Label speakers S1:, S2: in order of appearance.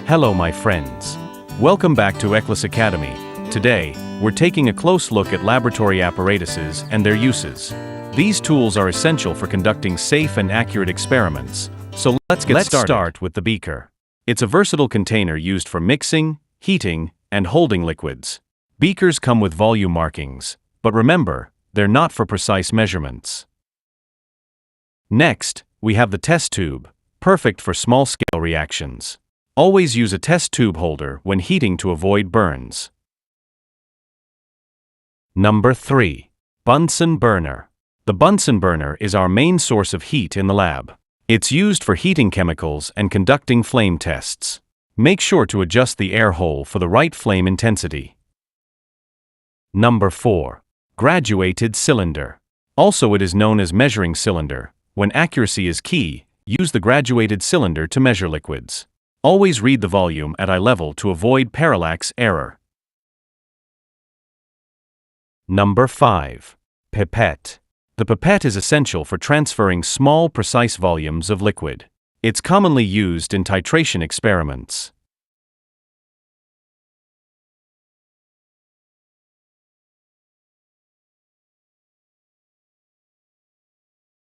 S1: Hello my friends. Welcome back to Eclis Academy. Today, we're taking a close look at laboratory apparatuses and their uses. These tools are essential for conducting safe and accurate experiments. So let's start with the beaker. It's a versatile container used for mixing, heating, and holding liquids. Beakers come with volume markings, but remember, they're not for precise measurements. Next, we have the test tube, perfect for small-scale reactions. Always use a test tube holder when heating to avoid burns. Number 3. Bunsen burner. The Bunsen burner is our main source of heat in the lab. It's used for heating chemicals and conducting flame tests. Make sure to adjust the air hole for the right flame intensity. Number 4. Graduated cylinder. Also, it is known as measuring cylinder. When accuracy is key, use the graduated cylinder to measure liquids. Always read the volume at eye level to avoid parallax error. Number 5. Pipette. The pipette is essential for transferring small, precise volumes of liquid. It's commonly used in titration experiments.